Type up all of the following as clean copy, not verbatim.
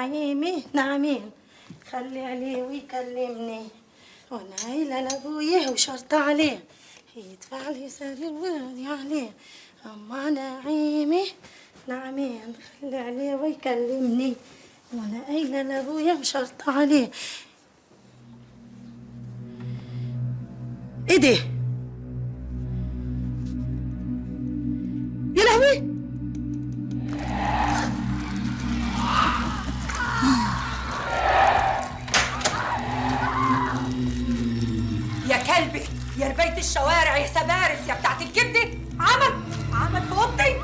نعيمي نعمين، خلي عليه ويكلمني، وانا قايله لابويا وشرط عليه يدفع لي سر الولد عليه. اما نعيمي نعمين، خلي عليه ويكلمني، وانا قايله لابويا وشرط عليه. ايه ده؟ يا لهوي! يا كلبي يا ربيت الشوارع يا سبارس يا بتاعت الكبده، عمل في اوضتي.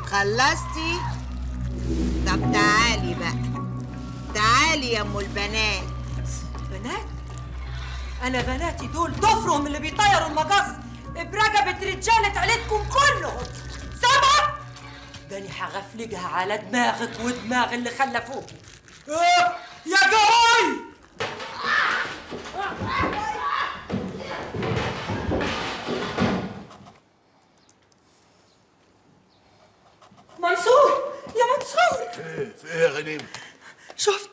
خلصتي؟ طب تعالي بقى، تعالي يا ام البنات. بنات؟ انا بناتي دول ضفرهم اللي بيطيروا المقص برقبه رجاله عيلتكم كلهم، سامعه؟ داني هغفلجها على دماغك ودماغ اللي خلفوكي. يا جاي منصور، يا منصور. في ايه يا غنيم؟ شفت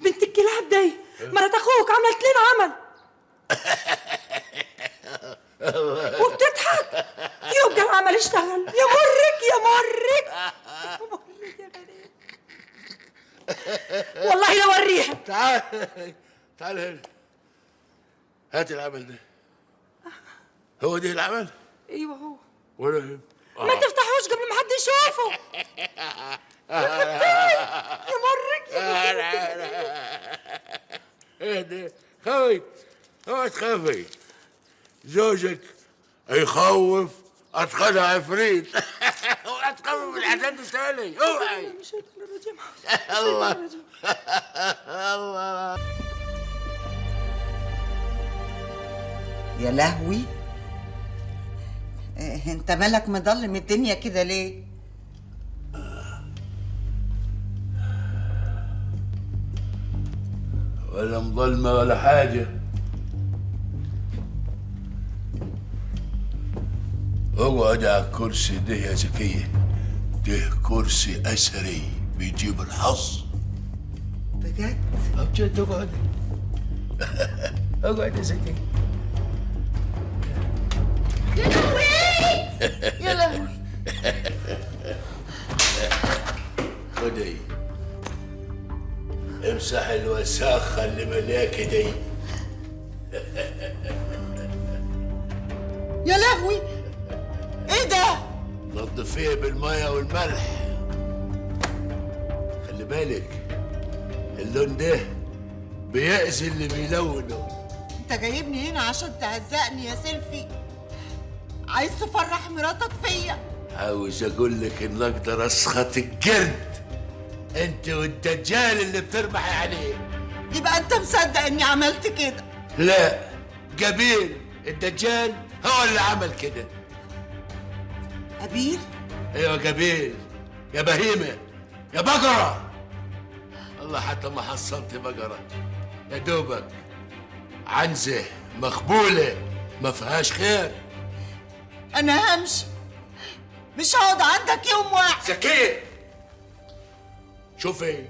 بنت الكلاب دي مرات اخوك عملت لنا عمل وبتضحك. يبقى العمل اشتغل. يا مرك يا مرك يا مرك يا غريب. والله لا اوريها. تعال هنا، هات العمل ده. هو ده العمل؟ ايوه هو. ولا ما تفتحوش قبل ما حد يشوفه. يا مرك ايه ده؟ خوي اوعى تخافي، زوجك يخوف اتقنها عفريت. اوعى تخافي من العذاب التالي، اوعي. الله الله. يا لهوي، انت مالك مضلم الدنيا كده ليه؟ ولا مظلمة ولا حاجة. اقعد على الكرسي ده يا زكية، ده كرسي أثري بيجيب الحظ. بجد؟ بجد اقعد. اقعد يا زكية. يا لهوي يا لهوي. خدي امسح الوساخة اللي ملاكي دي. يا لهوي، ايه ده؟ نظفيه بالمية والملح. خلي بالك اللون ده بيأذي اللي بيلونه. انت جايبني هنا عشان تهزقني يا سيلفي؟ عايز تفرح مراتك فيا؟ عاوز اقول لك ان اقدر اسخط الجرد انت والدجال اللي بتربحي عليه. يبقى انت مصدق اني عملت كده؟ لا، قابيل الدجال هو اللي عمل كده. قابيل؟ ايوه قابيل، يا بهيمه يا بقره. الله حتى ما حصلت بقره، يا دوبك عنزه مخبوله ما فيهاش خير. انا همشي، مش هقعد عندك يوم واحد. زكية شوفي،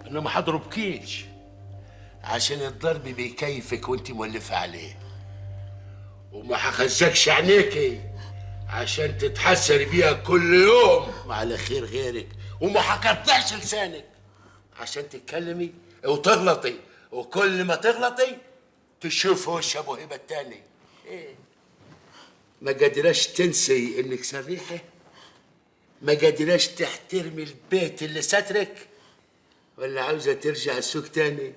انا ما حضربكيش عشان الضرب بيكيفك وانت مولفه عليه، وما حخزكش عينيكي عشان تتحسري بيها كل يوم على خير غيرك، وما حقطعش لسانك عشان تتكلمي وتغلطي، وكل ما تغلطي تشوف وش ابو هبه التاني. ايه، ما قادراش تنسي انك سريحه؟ ما قادراش تحترمي البيت اللي سترك؟ ولا عاوزه ترجع السوق تاني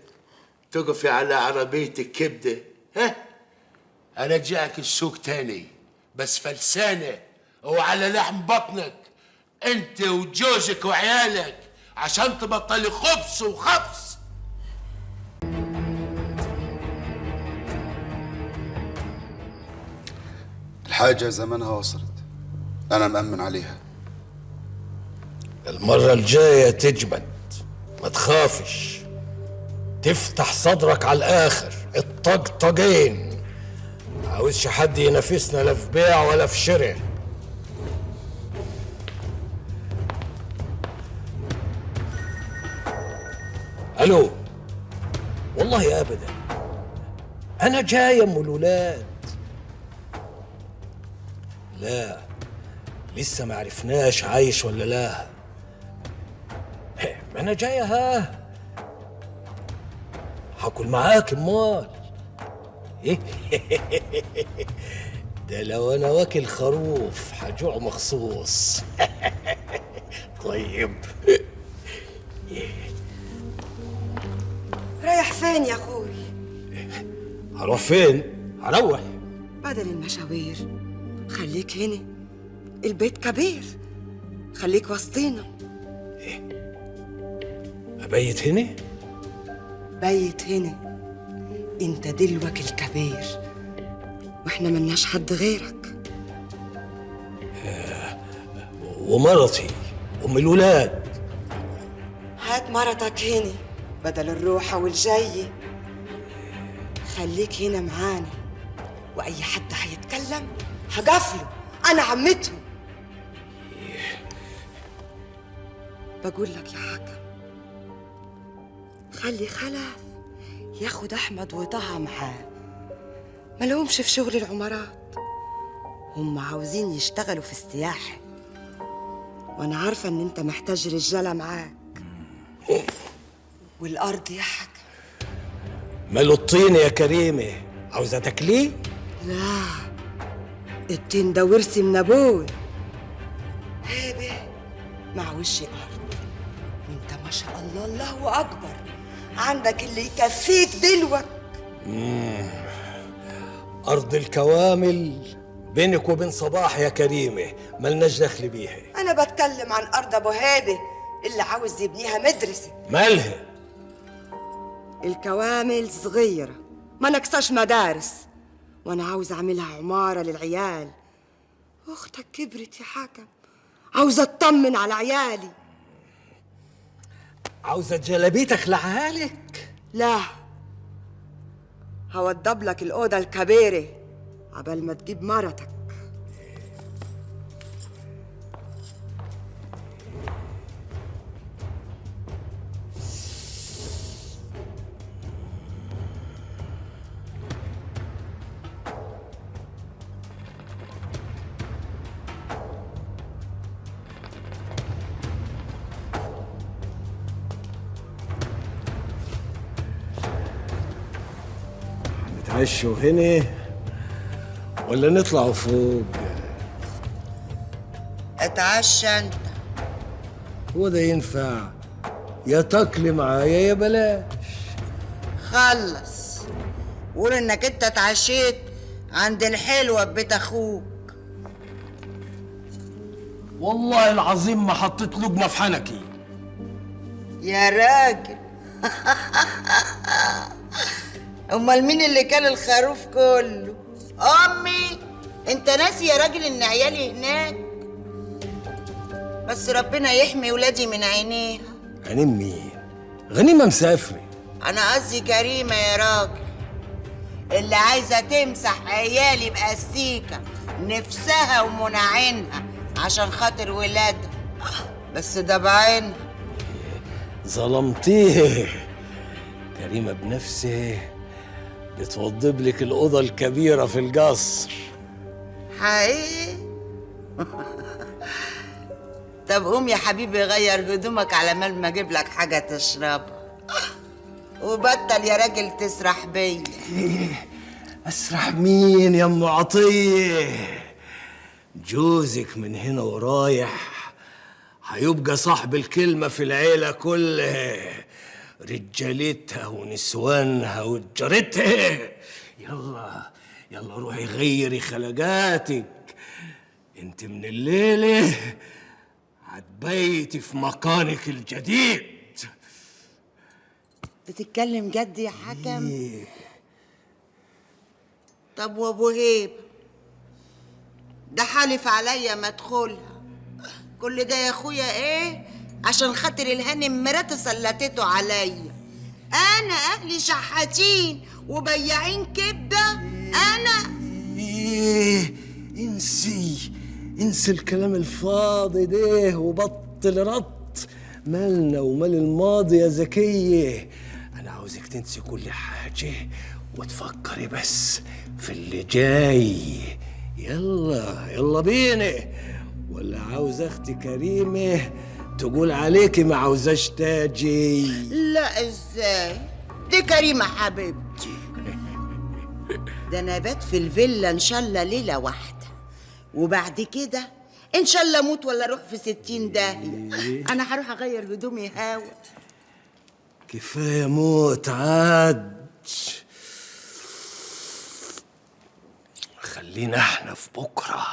تقفي على عربيه الكبده؟ ها، ارجعك السوق تاني بس فلسانه وعلى لحم بطنك انت وجوزك وعيالك عشان تبطلي خبص وخبص. الحاجة زمانها وصلت، أنا مأمن عليها. المرة الجاية تجبد، ما تخافش، تفتح صدرك على الآخر الطقطقين. عاوزش حد ينافسنا لا في بيع ولا في شراء. الو، والله ابدا، انا جاي ام الولاد. لا لسه ما عرفناش عايش ولا لا. ما انا جاي ها، هاكل معاك امال. ده لو انا واكل خروف هجوع مخصوص. طيب رايح فين يا اخوي؟ هروح فين؟ هروح. بدل المشاوير خليك هنا، البيت كبير، خليك وسطينا. ابيت هنا؟ بيت هنا، انت دلوك الكبير واحنا ملناش حد غيرك. ومرتي ام الولاد؟ هات مرتك هنا بدل الروحة والجاية. خليك هنا معانا، واي حد هيتكلم هقفله، انا عمته. بقول لك يا حكم، خلي خلف ياخد احمد وطه معاه، مالهمش في شغل العمارات، هم عاوزين يشتغلوا في السياحة، وانا عارفة ان انت محتاج رجالة معاك. والارض يا حكم. ماله الطين يا كريمه؟ عاوزه تاكليه؟ لا، الطين ده ورث من ابوي، هيبه مع وش ارض، وانت ما شاء الله الله اكبر، عندك اللي يكفيك دلوك. ارض الكوامل بينك وبين صباح يا كريمه، ملناش دخل بيها. انا بتكلم عن ارض ابو هيبه اللي عاوز يبنيها مدرسه. مالها؟ الكوامل صغيره ما نكساش مدارس، وانا عاوز اعملها عماره للعيال. اختك كبرت يا حكم، عاوزه اطمن على عيالي. عاوزه جلابيتك لعيالك؟ لا، هوضب لك الاوضه الكبيره عبال ما تجيب مرتك. نتعشوا هنا ولا نطلعوا فوق؟ اتعشى انت. هو ده ينفع؟ يا تاكلي معايا يا بلاش. خلص، قول انك انت اتعشيت عند الحلوة ببيت اخوك. والله العظيم ما حطيت لقمه في حنكي. يا راجل. امال مين اللي كان الخروف كله؟ امي. انت ناسي يا راجل ان عيالي هناك؟ بس ربنا يحمي ولادي من عينيها. عين مين؟ غنيمه مسافره. انا قصدي كريمه يا راجل، اللي عايزه تمسح عيالي باستيكه نفسها ومنعينها عشان خاطر ولادها، بس ده بعينها. ظلمتيه. كريمه بنفسه بتوضب لك الاوضه الكبيره في القصر. حقيقي؟ طب قوم يا حبيبي غير هدومك على ما اجيب لك حاجه تشربها، وبطل يا راجل تسرح بيا. اسرح مين يا ام عطيه؟ جوزك من هنا ورايح هيبقى صاحب الكلمه في العيله كلها، رجالتها ونسوانها وتجارتها. يلا يلا روحي غيري خلقاتك، انت من الليله هتبيتي في مكانك الجديد. بتتكلم جد يا حكم؟ طب وابو هيب ده حالف عليا ما ادخلها، كل ده يا اخويا ايه؟ عشان خاطر الهانم مراتي سلتته عليا. انا اهلي شحاتين وبياعين كبده. انا انسي الكلام الفاضي ده وبطل رط. مالنا ومال الماضي يا زكية؟ أنا عاوزك تنسي كل حاجة وتفكري بس في اللي جاي. يلا يلا بينا، ولا عاوز أختي كريمة تقول عليكي ما عاوزاش تاجي؟ لا ازاي، دي كريمة حبيبتي. ده انا بات في الفيلا ان شاء الله ليلة واحدة، وبعد كده ان شاء الله اموت ولا اروح في 60 داهية. انا هروح اغير هدومي هوا. كفاية موت عاد، خلينا احنا في بكره.